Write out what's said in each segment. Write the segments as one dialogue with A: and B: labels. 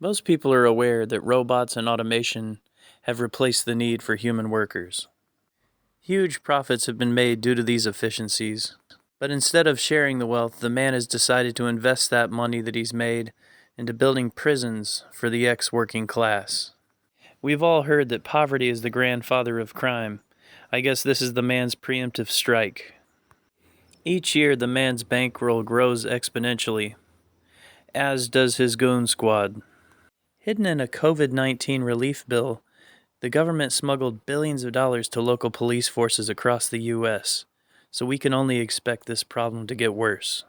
A: Most people are aware that robots and automation have replaced the need for human workers. Huge profits have been made due to these efficiencies, but instead of sharing the wealth, the man has decided to invest that money that he's made into building prisons for the ex-working class. We've all heard that poverty is the grandfather of crime. I guess this is the man's preemptive strike. Each year, the man's bankroll grows exponentially, as does his goon squad. Hidden in a COVID-19 relief bill, the government smuggled billions of dollars to local police forces across the U.S., so we can only expect this problem to get worse.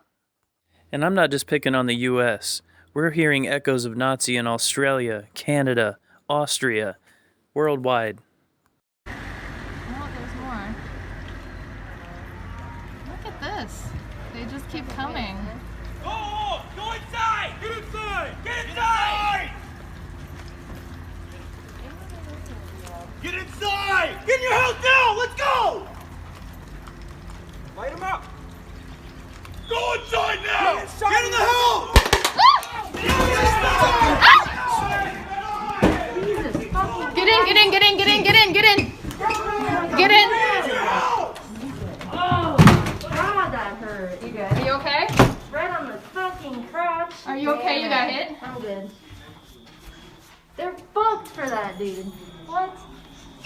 A: And I'm not just picking on the U.S. We're hearing echoes of Nazi in Australia, Canada, Austria, worldwide.
B: Oh, there's more. Look at this. They just keep coming.
C: Oh, go inside! Get inside! Get inside! Get inside! Get in your house now! Let's go! Light him up! Go inside now! Get in the house!
B: Get in, get in, get in, get in, get in, get in! Get in!
D: Oh, God, that hurt. You good?
B: Are you okay?
D: Right on the fucking crotch.
B: Are you okay? You got hit?
D: I'm good. They're fucked for that, dude. What?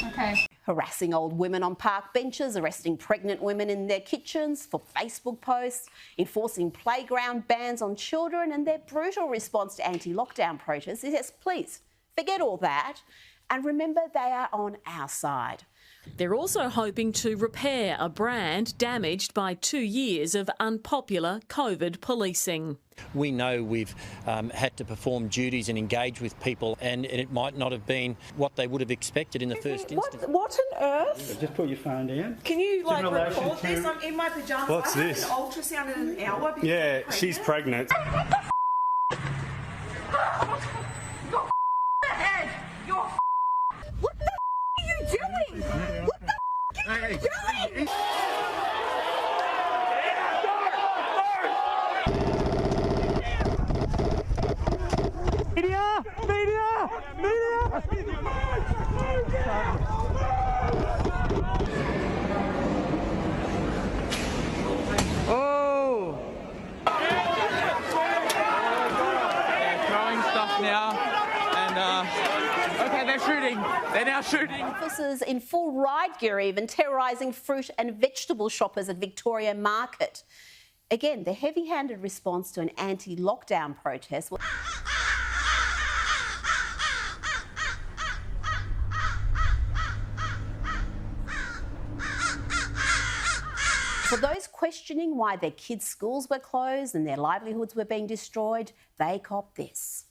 B: Okay.
E: Harassing old women on park benches, arresting pregnant women in their kitchens for Facebook posts, enforcing playground bans on children, and their brutal response to anti-lockdown protests. Yes, please, forget all that and remember they are on our side.
F: They're also hoping to repair a brand damaged by 2 years of unpopular COVID policing.
G: We know we've had to perform duties and engage with people, and it might not have been what they would have expected in the first instance.
H: What on earth?
I: Just put your phone down.
H: Can you record
I: to...
H: this? I'm in my pyjamas.
I: What's
H: I have
I: this?
H: an ultrasound in an hour.
I: Yeah, she's pregnant.
H: What the are you doing? What the are you doing?
C: Media! Media! Media! Oh!
J: They're throwing stuff now, and okay, they're shooting. They're now shooting.
E: Officers in full riot gear even terrorising fruit and vegetable shoppers at Victoria Market. Again, the heavy-handed response to an anti-lockdown protest. For those questioning why their kids' schools were closed and their livelihoods were being destroyed, they copped this.